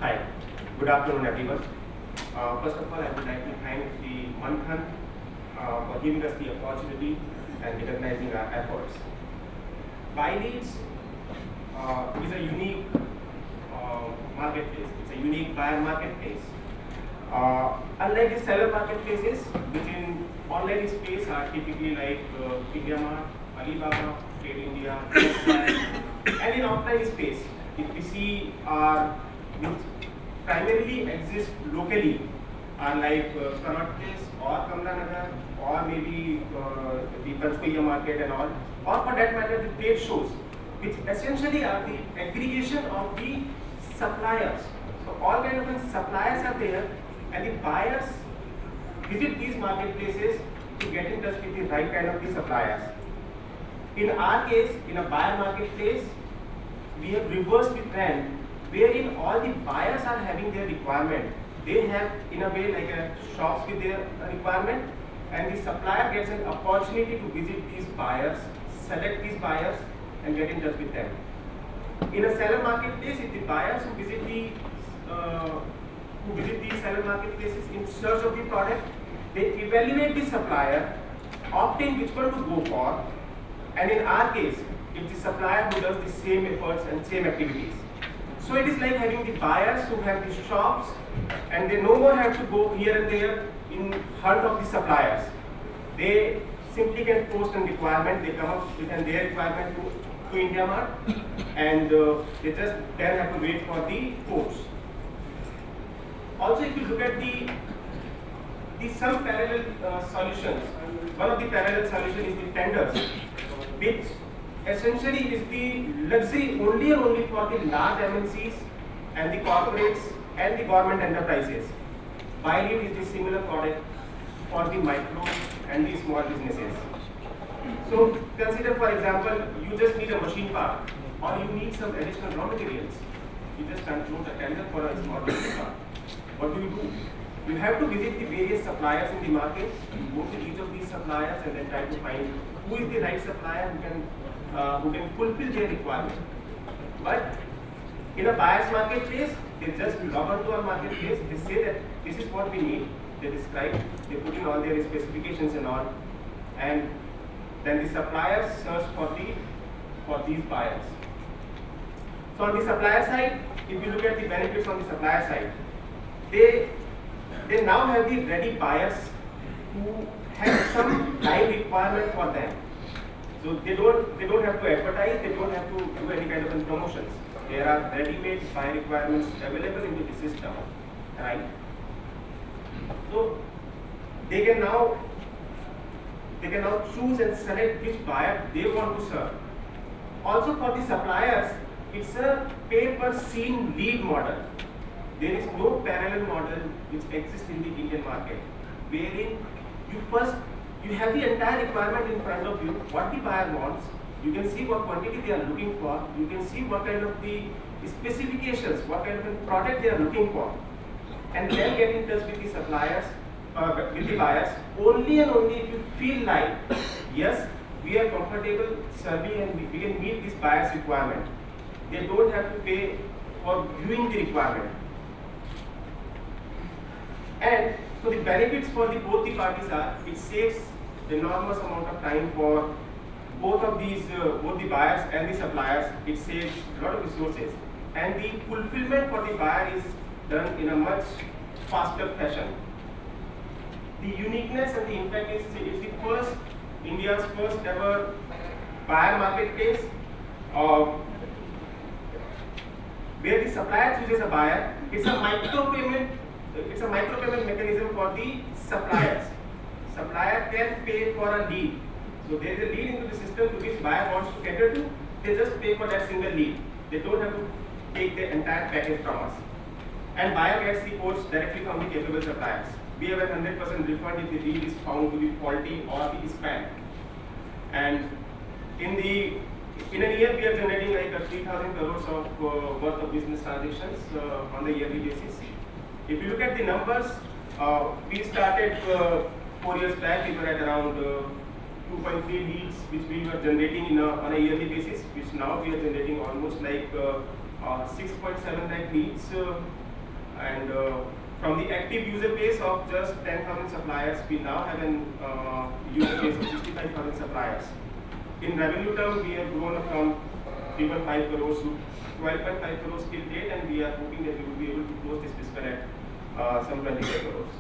Hi, good afternoon everyone. First of all, I would like to thank the Manthan for giving us the opportunity and recognizing our efforts. BuyLeads is a unique marketplace. It's a unique buyer marketplace. Unlike the seller marketplaces, which in online space are typically like IndiaMart, Alibaba, Trade India, and in offline space, if we see which primarily exist locally are like Connaught Place or Kamla Nagar or maybe the Panchkuiya market and all, or for that matter the trade shows, which essentially are the aggregation of the suppliers. So all kind of suppliers are there, and the buyers visit these marketplaces to get in touch with the right kind of the suppliers. In our case, in a buyer marketplace, we have reversed the trend wherein all the buyers are having their requirement. They have in a way like a shops with their requirement, and the supplier gets an opportunity to visit these buyers, select these buyers and get in touch with them. In a seller marketplace, if the buyers who visit these seller marketplaces in search of the product, they evaluate the supplier, obtain which one to go for, and in our case, it's the supplier who does the same efforts and same activities. So it is like having the buyers who have the shops, and they no more have to go here and there in hunt of the suppliers. They simply can post a requirement, they come up with their requirement to IndiaMart, and they just then have to wait for the quotes. Also, if you look at the some parallel solutions, one of the parallel solutions is the tenders, which essentially is the luxury only and only for the large MNCs and the corporates and the government enterprises. BuyLead is the similar product for the micro and the small businesses. So consider, for example, you just need a machine part or you need some additional raw materials. You just conclude a tender for a small machine part. What do? You have to visit the various suppliers in the market, go to each of these suppliers and then try to find who is the right supplier who can fulfill their requirement. But in a buyer's marketplace, they just log on to our marketplace, they say that this is what we need, they describe, they put in all their specifications and all, and then the suppliers search for these buyers. So on the supplier side, if you look at the benefits on the supplier side, they now have the ready buyers who have some live requirement for them. So they don't have to advertise, they don't have to do any kind of promotions. There are ready-made buy requirements available into the system, right? So they can now choose and select which buyer they want to serve. Also for the suppliers, it's a pay-per-scene lead model. There is no parallel model which exists in the Indian market, wherein you have the entire requirement in front of you, what the buyer wants, you can see what quantity they are looking for, you can see what kind of the specifications, what kind of a product they are looking for, and then get in touch with the suppliers, with the buyers, only and only if you feel like, yes, we are comfortable serving and we can meet this buyer's requirement. They don't have to pay for viewing the requirement. And so the benefits for both the parties are, it saves enormous amount of time for both the buyers and the suppliers. It saves a lot of resources, and the fulfillment for the buyer is done in a much faster fashion. The uniqueness and the impact is India's first ever buyer marketplace, where the supplier chooses a buyer. It's a micro-payment mechanism for the suppliers. Supplier can pay for a lead. So there is a lead into the system to which buyer wants to cater to. They just pay for that single lead. They don't have to take the entire package from us. And buyer gets the quotes directly from the capable suppliers. We have a 100% refund if the lead is found to be faulty or be spam. And in a year, we are generating like 3,000 crores of worth of business transactions on the yearly basis. If you look at the numbers, we started 4 years back. We were at around 2.3 leads, which we were generating on a yearly basis. Which now we are generating almost like 6.7 lakh leads And from the active user base of just 10,000 suppliers, we now have an user base of 65,000 suppliers. In revenue term, we have grown from 3.5 crores to 12.5 crores till date, and we are hoping that we will be able to close this fiscal at some 25 crores.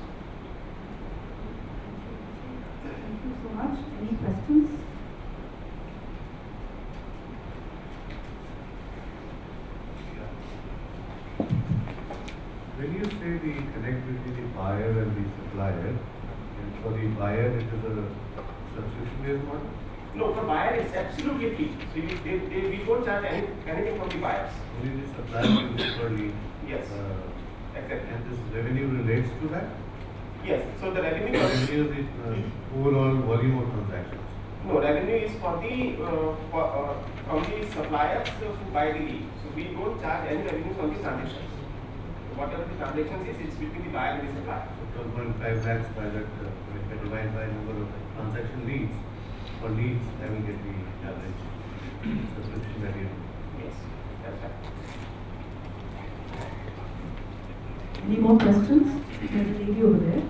Thank you so much. Any questions? When you say the connect between the buyer and the supplier, and for the buyer it is a subscription-based model? No, for buyer it's absolutely free. So we don't charge anything from the buyers. Only the supplier pays per lead. Yes, exactly. And this revenue relates to that? Yes, so the revenue Revenue is the overall volume of transactions. no, revenue is for the from the suppliers who buy the lead. So we don't charge any revenue from the transactions. Whatever the transactions is, it's between the buyer and the supplier. So 12.5 lakhs by that, if I divide by number of transaction leads, for leads, I will get the average subscription value. Yes, that's right. Any more questions? There's a lady over there.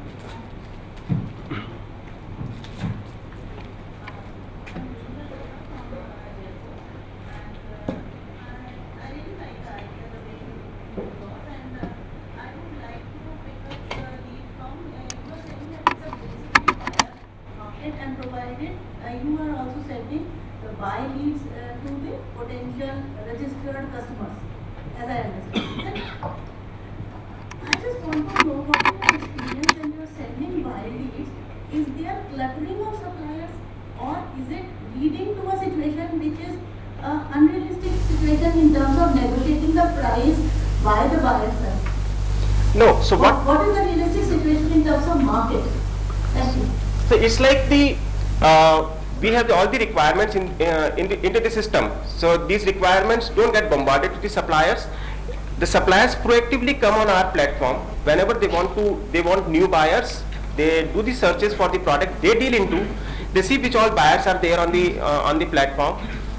And provided you are also sending the buy leads to the potential registered customers, as I understand. I just want to know what is your experience when you are sending buy leads. Is there cluttering of suppliers, or is it leading to a situation which is an unrealistic situation in terms of negotiating the price by the buyer side? No, so What is the realistic situation in terms of market? Thank you. So it's like the we have all the requirements into the system. So these requirements don't get bombarded to the suppliers. The suppliers proactively come on our platform whenever they want new buyers. They do the searches for the product they deal into. They see which all buyers are there on the platform.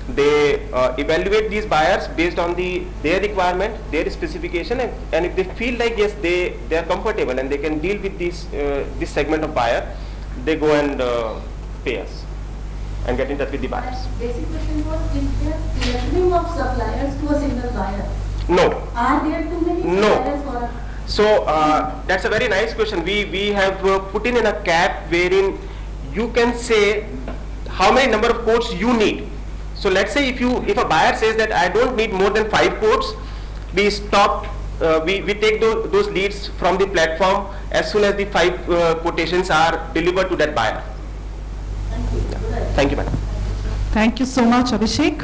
They evaluate these buyers based on their requirement, their specification, and if they feel like yes they are comfortable and they can deal with this segment of buyer, they go and pay us and get in touch with the buyers. Basic question was, is there cluttering of suppliers to a single buyer? No. Are there too many No. suppliers for a... So that's a very nice question. We have put in a cap wherein you can say how many number of quotes you need. So let's say if a buyer says that I don't need more than 5 quotes, we stop. We take those leads from the platform as soon as the 5 quotations are delivered to that buyer. Thank you. Good idea. Thank you, madam. Thank you so much, Abhishek.